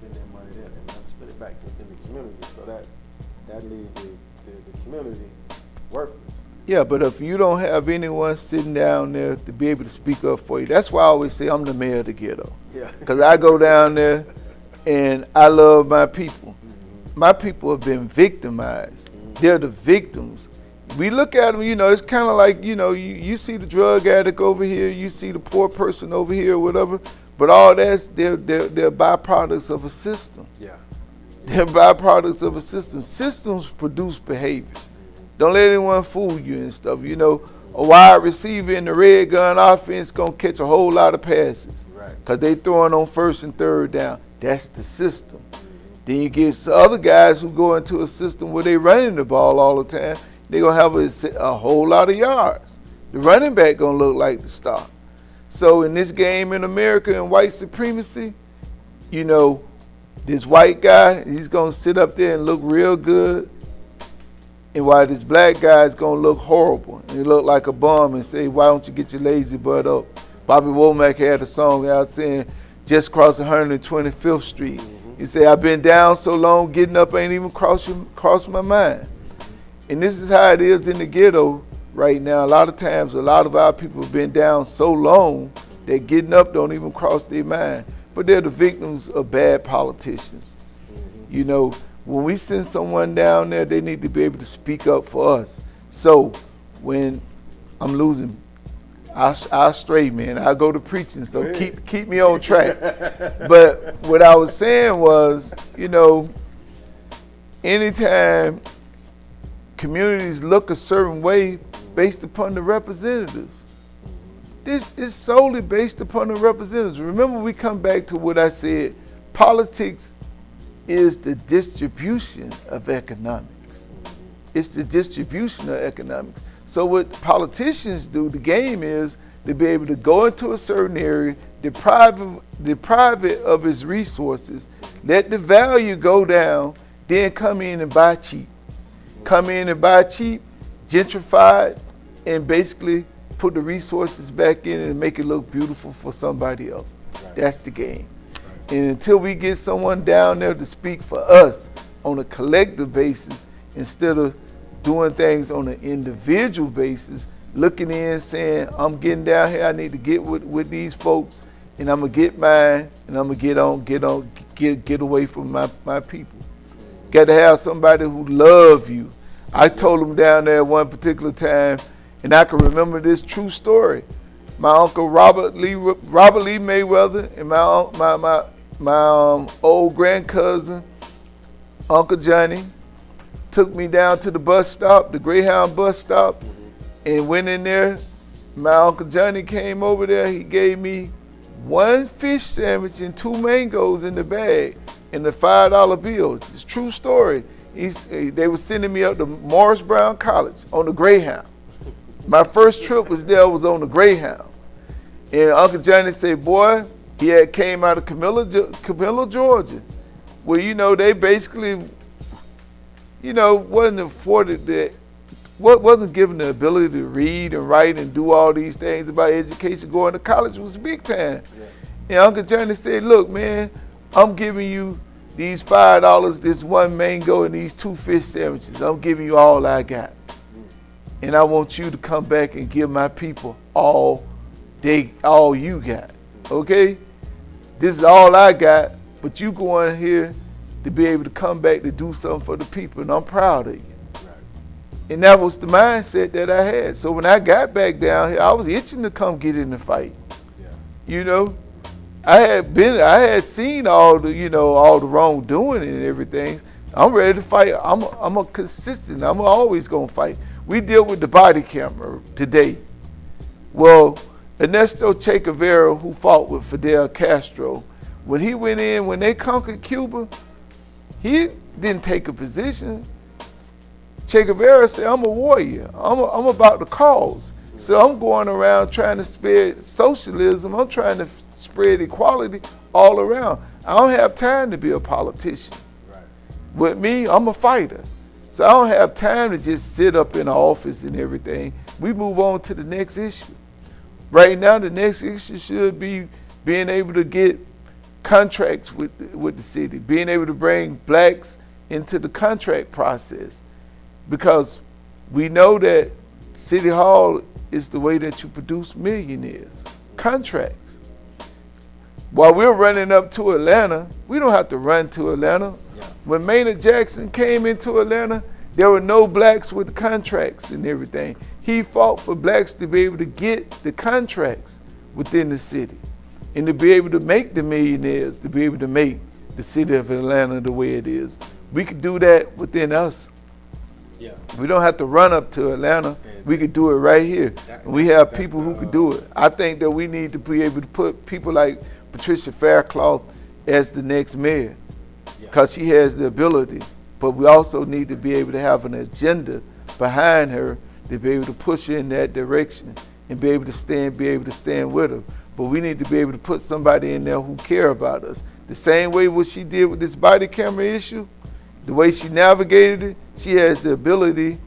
spend that money there and not spend it back within the community. So that leaves the community worthless. Yeah, but if you don't have anyone sitting down there to be able to speak up for you, that's why I always say I'm the mayor of the ghetto. Yeah. Because I go down there and I love my people. Mm-hmm. My people have been victimized. Mm-hmm. They're the victims. We look at them, it's kind of like, you see the drug addict over here, you see the poor person over here or whatever, but all that's, they're byproducts of a system. Yeah. They're byproducts of a system. Systems produce behaviors. Don't let anyone fool you and stuff. A wide receiver in the red gun offense going to catch a whole lot of passes. Right. Because they throwing on first and third down. That's the system. Then you get other guys who go into a system where they running the ball all the time. They're going to have a whole lot of yards. The running back going to look like the star. So in this game in America and white supremacy, this white guy, he's going to sit up there and look real good. And while this black guy is going to look horrible, and he look like a bum and say, why don't you get your lazy butt up? Bobby Womack had a song out saying, just cross 125th Street. Mm-hmm. He said, I've been down so long, getting up ain't even crossed my mind. And this is how it is in the ghetto right now. A lot of times, a lot of our people have been down so long that getting up don't even cross their mind. But they're the victims of bad politicians. Mm-hmm. When we send someone down there, they need to be able to speak up for us. So when I'm losing, I'll stray, man. I'll go to preaching, so keep me on track. But what I was saying was, anytime communities look a certain way based upon the representatives, this is solely based upon the representatives. Remember, we come back to what I said, politics is the distribution of economics. It's the distribution of economics. So what politicians do, the game is to be able to go into a certain area, deprive it of its resources, let the value go down, then come in and buy cheap. Come in and buy cheap, gentrify it, and basically put the resources back in and make it look beautiful for somebody else. Right. That's the game. And until we get someone down there to speak for us on a collective basis, instead of doing things on an individual basis, looking in saying, I'm getting down here, I need to get with these folks, and I'm gonna get mine, and I'm gonna get away from my people. Got to have somebody who love you. I told them down there one particular time, and I can remember this true story. My uncle Robert Lee Mayweather and my old grandcousin, Uncle Johnny, took me down to the bus stop, the Greyhound bus stop, and went in there. My Uncle Johnny came over there. He gave me one fish sandwich and 2 mangoes in the bag and a $5 bill. It's a true story. They were sending me up to Morris Brown College on the Greyhound. My first trip was on the Greyhound. And Uncle Johnny said, boy, he had came out of Camilla, Georgia, where, they basically, wasn't afforded that, wasn't given the ability to read and write and do all these things about education. Going to college was big time. Yeah. And Uncle Johnny said, look, man, I'm giving you these $5, this 1 mango, and these 2 fish sandwiches. I'm giving you all I got. And I want you to come back and give my people all you got. Okay? This is all I got, but you going here to be able to come back to do something for the people, and I'm proud of you. Right. And that was the mindset that I had. So when I got back down here, I was itching to come get in the fight. Yeah. I had seen all the wrongdoing and everything. I'm ready to fight. I'm a consistent. I'm always gonna fight. We deal with the body camera today. Well, Ernesto Che Guevara, who fought with Fidel Castro, when he went in, when they conquered Cuba, he didn't take a position. Che Guevara said, I'm a warrior. I'm about the cause. So I'm going around trying to spread socialism. I'm trying to spread equality all around. I don't have time to be a politician. Right. With me, I'm a fighter. So I don't have time to just sit up in the office and everything. We move on to the next issue. Right now, the next issue should be being able to get contracts with the city, being able to bring blacks into the contract process, because we know that City Hall is the way that you produce millionaires. Contracts. While we're running up to Atlanta, we don't have to run to Atlanta. Yeah. When Maynard Jackson came into Atlanta, there were no blacks with contracts and everything. He fought for blacks to be able to get the contracts within the city and to be able to make the millionaires, to be able to make the city of Atlanta the way it is. We could do that within us. Yeah. We don't have to run up to Atlanta. And we could do it right here. And we have people who could do it. I think that we need to be able to put people like Patricia Faircloth as the next mayor, because she has the ability. But we also need to be able to have an agenda behind her to be able to push her in that direction and be able to stand with her. But we need to be able to put somebody in there who care about us. The same way what she did with this body camera issue, the way she navigated it, she has the ability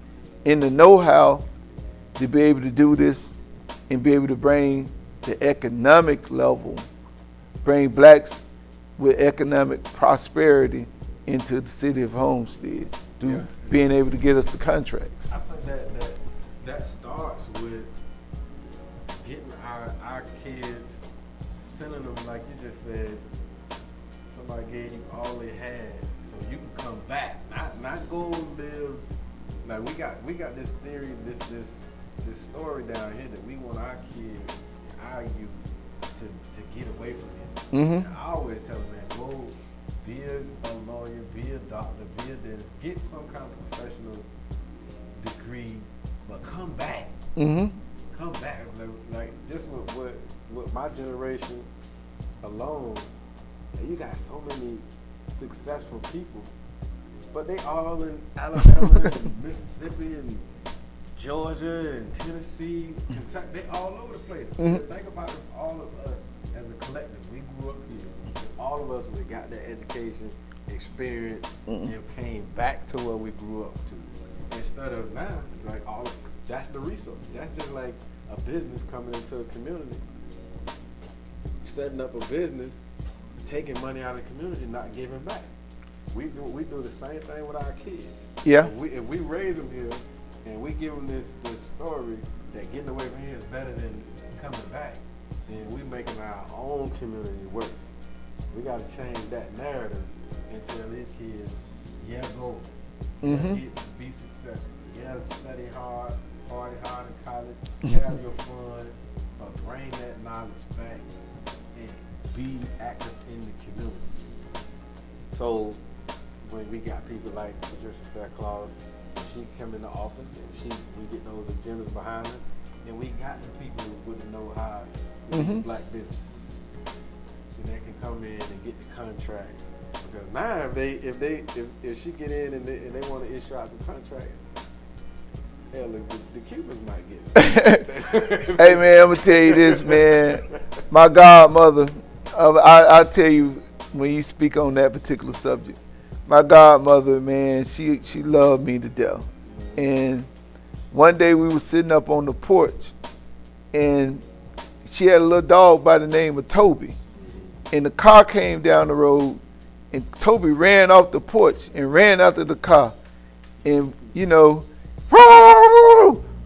and the know-how to be able to do this and be able to bring the economic level, bring blacks with economic prosperity into the city of Homestead through being able to get us the contracts. I think that starts with getting our kids, sending them, like you just said, somebody gave you all they had so you can come back, not go live. Like we got this theory, this story down here that we want our kids, our youth to get away from it. Mm-hmm. And I always tell them, man, go be a lawyer, be a doctor, be a dentist, get some kind of professional degree, but come back. Mm-hmm. Come back. It's like just with my generation alone, you got so many successful people, but they all in Alabama and Mississippi and Georgia and Tennessee, Kentucky. They all over the place. Mm-hmm. So think about it, all of us as a collective. We grew up here. All of us, we got that education, experience, and came back to where we grew up to. Instead of now, like that's the resource. That's just like a business coming into a community, setting up a business, taking money out of the community, not giving back. We do the same thing with our kids. Yeah. If we raise them here and we give them this story that getting away from here is better than coming back, then we making our own community worse. We got to change that narrative and tell these kids, go, be successful. Study hard, party hard in college, have your fun, but bring that knowledge back and be active in the community. So when we got people like Patricia Faircloth, she come in the office and we get those agendas behind her, and we got the people with the know-how in these black businesses. So they can come in and get the contracts. Because now if she get in and they want to issue out the contracts, hell, the Cubans might get it. Hey man, I'm gonna tell you this, man. My godmother, I tell you when you speak on that particular subject, my godmother, man, she loved me to death. And one day we were sitting up on the porch, and she had a little dog by the name of Toby. And the car came down the road, and Toby ran off the porch and ran after the car, and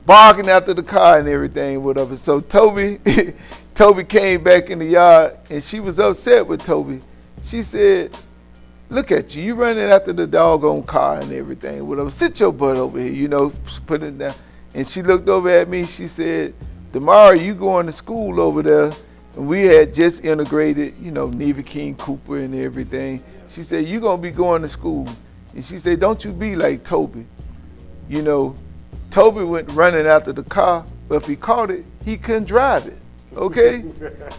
barking after the car and everything, whatever. So Toby came back in the yard, and she was upset with Toby. She said, "Look at you running after the doggone car and everything, whatever. Sit your butt over here, put it down." And she looked over at me. She said, "Tomorrow you going to school over there." And we had just integrated, Neva King Cooper and everything. She said, "You gonna be going to school." And she said, "Don't you be like Toby." Toby went running after the car, but if he caught it, he couldn't drive it. Okay?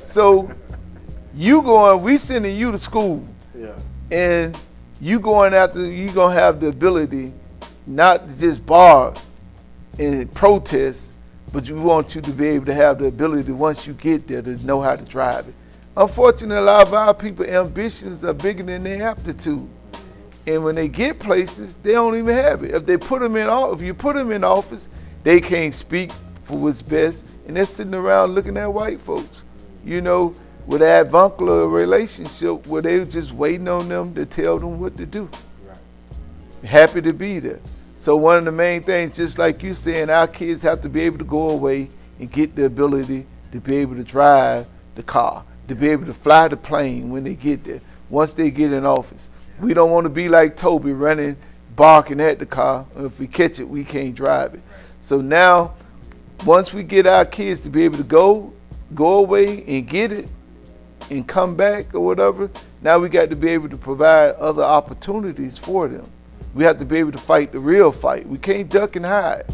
So we sending you to school. Yeah. And you going after, you gonna have the ability not to just bar and protest, but we want you to be able to have the ability once you get there to know how to drive it. Unfortunately, a lot of our people ambitions are bigger than their aptitude. And when they get places, they don't even have it. If you put them in office, they can't speak for what's best, and they're sitting around looking at white folks. with an avuncular relationship where they were just waiting on them to tell them what to do. Right. Happy to be there. So one of the main things, just like you saying, our kids have to be able to go away and get the ability to be able to drive the car, to be able to fly the plane when they get there, once they get in office. We don't want to be like Toby running, barking at the car. If we catch it, we can't drive it. So now, once we get our kids to be able to go away and get it and come back or whatever, now we got to be able to provide other opportunities for them. We have to be able to fight the real fight. We can't duck and hide.